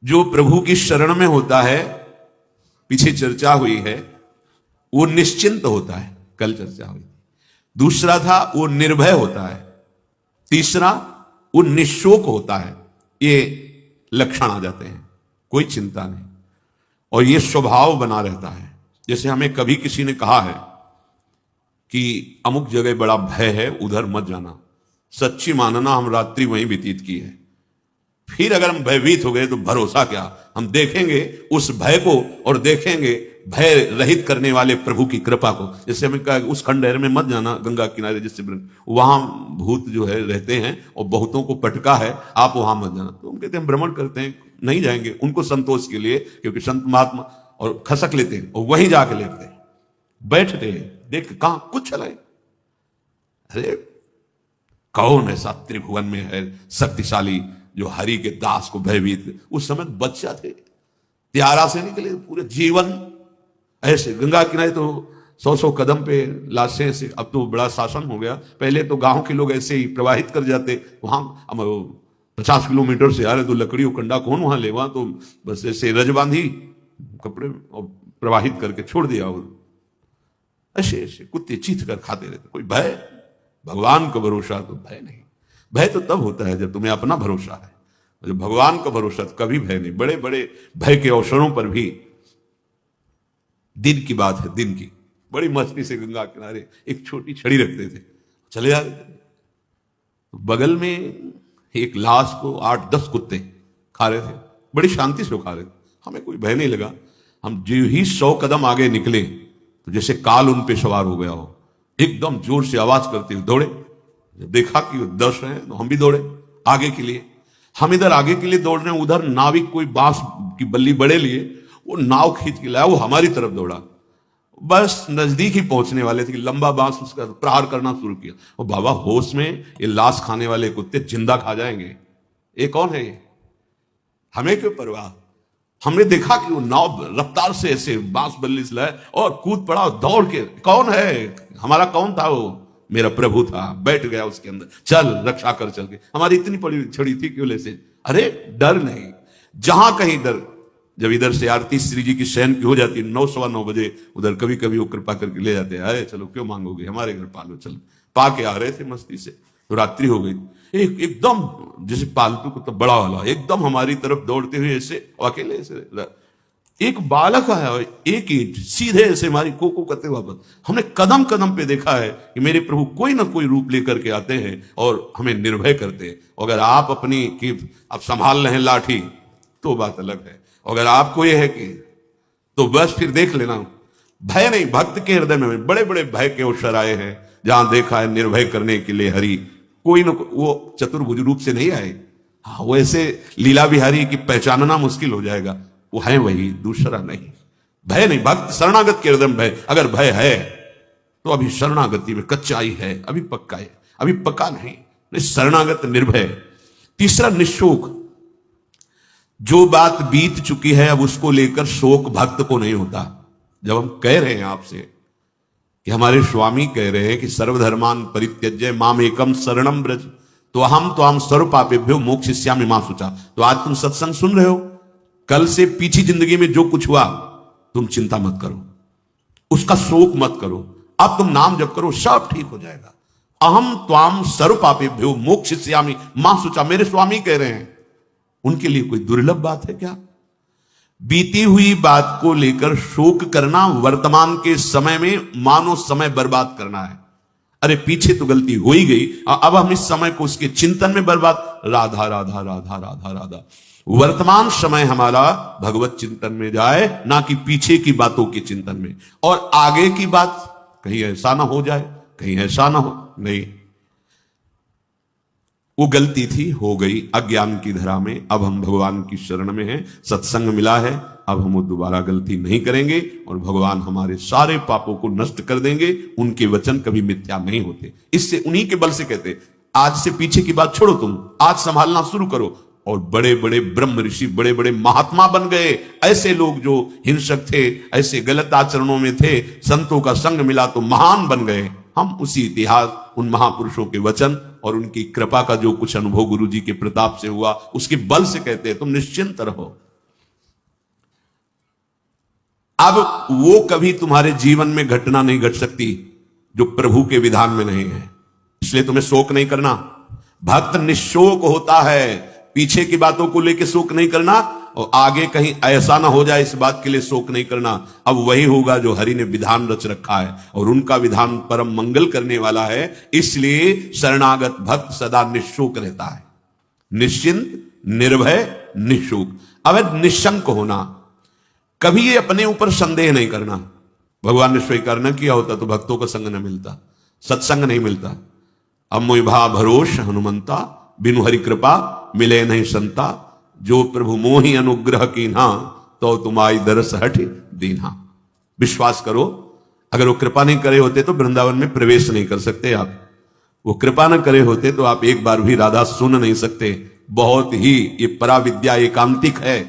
जो प्रभु की शरण में होता है, पीछे चर्चा हुई है, वो निश्चिंत होता है, कल चर्चा हुई। दूसरा था वो निर्भय होता है, तीसरा वो निशोक होता है। ये लक्षण आ जाते हैं, कोई चिंता नहीं, और ये स्वभाव बना रहता है। जैसे हमें कभी किसी ने कहा है कि अमुक जगह बड़ा भय है, उधर मत जाना, सच्ची मानना हम रात्रि वहीं व्यतीत की है। फिर अगर हम भयभीत हो गए तो भरोसा क्या, हम देखेंगे उस भय को और देखेंगे भय रहित करने वाले प्रभु की कृपा को। जैसे हमें कहा उस खंडहर में मत जाना, गंगा किनारे, जिससे वहां भूत जो है रहते हैं और बहुतों को पटका है, आप वहां मत जाना। तो हम कहते हैं भ्रमण करते हैं, नहीं जाएंगे, उनको संतोष के लिए, क्योंकि संत महात्मा और खसक लेते हैं और वहीं जाके लेटते हैं, बैठते हैं, देख कहां कुछ चलाए। अरे कौन ऐसा त्रिभुवन में है शक्तिशाली जो हरि के दास को भयभीत। उस समय बच्चा थे, त्यारा से निकले, पूरे जीवन ऐसे गंगा किनारे तो 100-100 कदम पे लाशें से। अब तो बड़ा शासन हो गया, पहले तो गांव के लोग ऐसे ही प्रवाहित कर जाते। वहां 50 किलोमीटर से आ रहे तो लकड़ी कंडा कौन वहां ले, वहां तो बस ऐसे रज बांधी कपड़े और प्रवाहित करके छोड़ दिया। ऐसे ऐसे कुत्ते चीथ कर खाते रहते। कोई भय, भगवान का भरोसा तो भय नहीं। भय तो तब होता है जब तुम्हें अपना भरोसा है, जब भगवान का भरोसा तो कभी भय नहीं। बड़े बड़े भय के अवसरों पर भी, दिन की बात है, दिन की, बड़ी मस्ती से गंगा किनारे एक छोटी छड़ी रखते थे, चले जा रहे थे, बगल में एक लाश को 8-10 कुत्ते खा रहे थे, बड़ी शांति से खा रहे थे। हमें कोई भय नहीं लगा। हम जो ही 100 कदम आगे निकले तो जैसे काल उन पे सवार हो गया हो, एकदम जोर से आवाज करते हुए दौड़े। जब देखा कि वो 10 हैं तो हम भी दौड़े आगे के लिए। हम इधर आगे के लिए दौड़ रहे हैं, उधर नाविक कोई बांस की बल्ली बड़े लिए, वो नाव खींच के लाया, वो हमारी तरफ दौड़ा। बस नजदीक ही पहुंचने वाले थे कि लंबा बांस उसका प्रहार करना शुरू किया। और बाबा होश में, ये लाश खाने वाले कुत्ते जिंदा खा जाएंगे, ये कौन है ये, हमें क्यों परवाह। हमने देखा कि वो नाव रफ्तार से ऐसे बांस बल्ली से लाए और कूद पड़ा दौड़ के। कौन है, हमारा कौन था वो, मेरा प्रभु था, बैठ गया उसके अंदर, चल रक्षा कर चल के। हमारी इतनी बड़ी छड़ी थी कि से, अरे डर नहीं, जहां कहीं डर। जब इधर से आरती श्री जी की शयन की हो जाती है 9-9:15 बजे, उधर कभी कभी वो कृपा करके ले जाते हैं, अरे चलो क्यों मांगोगे, हमारे घर पालो, चलो। पा के आ रहे थे मस्ती से, तो रात्रि हो गई। एकदम जैसे पालतू को तो बड़ा वाला एकदम हमारी तरफ दौड़ते हुए ऐसे, अकेले ऐसे एक बालक है, एक ईंट सीधे ऐसे हमारी को करते वापस। हमने कदम कदम पे देखा है कि मेरे प्रभु कोई ना कोई रूप लेकर के आते हैं और हमें निर्भय करते हैं। अगर आप अपनी कि आप संभाल रहे हैं लाठी तो बात अलग है, अगर आपको यह है कि तो बस फिर देख लेना, भय नहीं। भक्त के हृदय में बड़े बड़े भय के अवसर आए हैं, जहां देखा है निर्भय करने के लिए हरि कोई न वो चतुर्भुज रूप से नहीं आए। हाँ, वो ऐसे लीला बिहारी की पहचानना मुश्किल हो जाएगा, वो है वही, दूसरा नहीं। भय नहीं, भक्त शरणागत के हृदय में भय। अगर भय है तो अभी शरणागति में कच्चाई है, अभी पक्का है, अभी पक्का नहीं। शरणागत निर्भय। तीसरा निशोक, जो बात बीत चुकी है अब उसको लेकर शोक भक्त को नहीं होता। जब हम कह रहे हैं आपसे कि हमारे स्वामी कह रहे हैं कि सर्वधर्मान परित्यज्य माम एकम शरणम ब्रज, तो हम सर्व पापेभ्यो मोक्षयिष्यामि मा शुचा। तो आज तुम सत्संग सुन रहे हो, कल से पीछी जिंदगी में जो कुछ हुआ तुम चिंता मत करो, उसका शोक मत करो, अब तुम नाम जप करो, सब ठीक हो जाएगा। अहम त्वाम सर्व पापेभ्यो मोक्षयिष्यामि मा शुचा, मेरे स्वामी कह रहे हैं। उनके लिए कोई दुर्लभ बात है क्या? बीती हुई बात को लेकर शोक करना वर्तमान के समय में मानो समय बर्बाद करना है। अरे पीछे तो गलती हो ही गई, अब हम इस समय को उसके चिंतन में बर्बाद। राधा राधा राधा राधा राधा। वर्तमान समय हमारा भगवत चिंतन में जाए, ना कि पीछे की बातों के चिंतन में। और आगे की बात कहीं ऐसा ना हो जाए, कहीं ऐसा ना हो, नहीं, वो गलती थी, हो गई अज्ञान की धरा में। अब हम भगवान की शरण में हैं, सत्संग मिला है, अब हम वो दोबारा गलती नहीं करेंगे और भगवान हमारे सारे पापों को नष्ट कर देंगे। उनके वचन कभी मिथ्या नहीं होते। इससे उन्हीं के बल से कहते, आज से पीछे की बात छोड़ो, तुम आज संभालना शुरू करो। और बड़े बड़े ब्रह्म ऋषि, बड़े बड़े महात्मा बन गए। ऐसे लोग जो हिंसक थे, ऐसे गलत आचरणों में थे, संतों का संग मिला तो महान बन गए। हम उसी इतिहास, उन महापुरुषों के वचन और उनकी कृपा का जो कुछ अनुभव गुरु जी के प्रताप से हुआ, उसके बल से कहते हैं तुम निश्चिंत रहो, अब वो कभी तुम्हारे जीवन में घटना नहीं घट सकती जो प्रभु के विधान में नहीं है, इसलिए तुम्हें शोक नहीं करना। भक्त निशोक होता है, पीछे की बातों को लेकर शोक नहीं करना, और आगे कहीं ऐसा ना हो जाए इस बात के लिए शोक नहीं करना। अब वही होगा जो हरि ने विधान रच रखा है, और उनका विधान परम मंगल करने वाला है, इसलिए शरणागत भक्त सदा निशोक रहता है, निश्चिंत, निर्भय, निशोक। अब निशंक होना, कभी ये अपने ऊपर संदेह नहीं करना। भगवान ने स्वीकार न किया होता तो भक्तों का संग न मिलता, सत्संग नहीं मिलता। अब मोहिभा भरोस हनुमंता, बिनु हरि कृपा मिले नहीं संता, जो प्रभु मोहि अनुग्रह कीन्हा, तो तुम्हारी दरस हट दीन्हा। विश्वास करो, अगर वो कृपा नहीं करे होते तो वृंदावन में प्रवेश नहीं कर सकते आप। वो कृपा न करे होते तो आप एक बार भी राधा सुन नहीं सकते। बहुत ही ये पराविद्या एकांतिक है,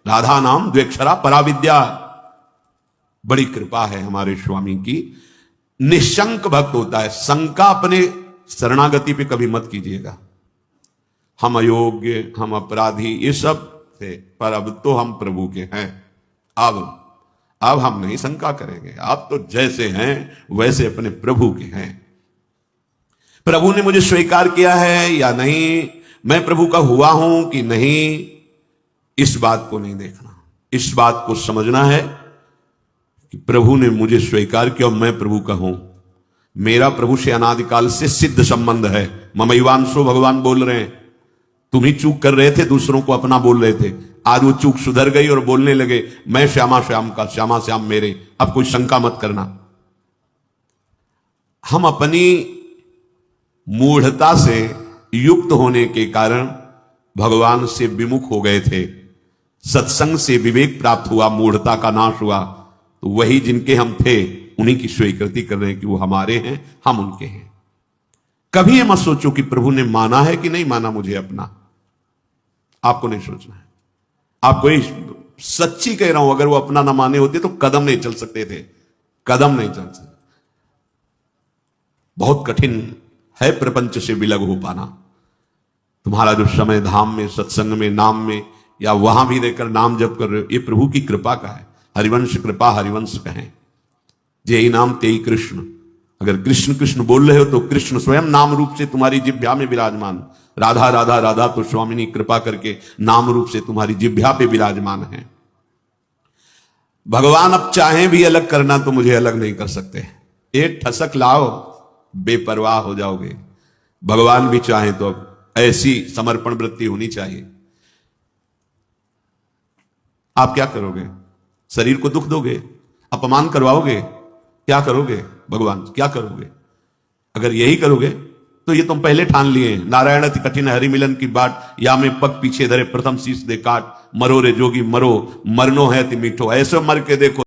राधा नाम द्वेक्षरा पराविद्या। बड़ी कृपा है हमारे स्वामी की। निशंक भक्त होता है, शंका अपने शरणागति पे कभी मत कीजिएगा। हम अयोग्य, हम अपराधी, ये सब थे, पर अब तो हम प्रभु के हैं। अब हम नहीं शंका करेंगे, आप तो जैसे हैं वैसे अपने प्रभु के हैं। प्रभु ने मुझे स्वीकार किया है या नहीं, मैं प्रभु का हुआ हूं कि नहीं, इस बात को नहीं देखना। इस बात को समझना है कि प्रभु ने मुझे स्वीकार किया और मैं प्रभु का हूं। मेरा प्रभु से अनादिकाल से सिद्ध संबंध है। ममैवांशो भगवान बोल रहे हैं। तुम ही चूक कर रहे थे, दूसरों को अपना बोल रहे थे, आज वो चूक सुधर गई और बोलने लगे मैं श्यामा श्याम का, श्यामा श्याम मेरे। अब कोई शंका मत करना। हम अपनी मूढ़ता से युक्त होने के कारण भगवान से विमुख हो गए थे। सत्संग से विवेक प्राप्त हुआ, मूढ़ता का नाश हुआ, तो वही जिनके हम थे उन्हीं की स्वीकृति कर रहे हैं कि वो हमारे हैं, हम उनके हैं। कभी ये मत सोचो कि प्रभु ने माना है कि नहीं माना मुझे अपना, आपको नहीं सोचना है। आपको सच्ची कह रहा हूं, अगर वो अपना ना माने होते तो कदम नहीं चल सकते थे, कदम नहीं चल सकते। बहुत कठिन है प्रपंच से विलग हो पाना। तुम्हारा जो समय धाम में, सत्संग में, नाम में, या वहां भी रहकर नाम जप कर रहे हो, ये प्रभु की कृपा का है। हरिवंश कृपा हरिवंश कहें, जेहि नाम तेहि कृष्ण। अगर कृष्ण कृष्ण बोल रहे हो तो कृष्ण स्वयं नाम रूप से तुम्हारी जिह्वा में विराजमान। राधा राधा राधा तो स्वामिनी कृपा करके नाम रूप से तुम्हारी जिह्वा पे विराजमान है। भगवान अब चाहें भी अलग करना तो मुझे अलग नहीं कर सकते। एक ठसक लाओ, बेपरवाह हो जाओगे। भगवान भी चाहें तो अब ऐसी समर्पण वृत्ति होनी चाहिए। आप क्या करोगे? शरीर को दुख दोगे, अपमान करवाओगे, क्या करोगे? भगवान क्या करोगे? अगर यही करोगे तो ये तुम पहले ठान लिए, नारायण अति कठिन हरि मिलन की बाट, या में पग पीछे धरे प्रथम शीश दे काट, मरो रे जोगी मरो, मरनो है अति मीठो। ऐसे मर के देखो।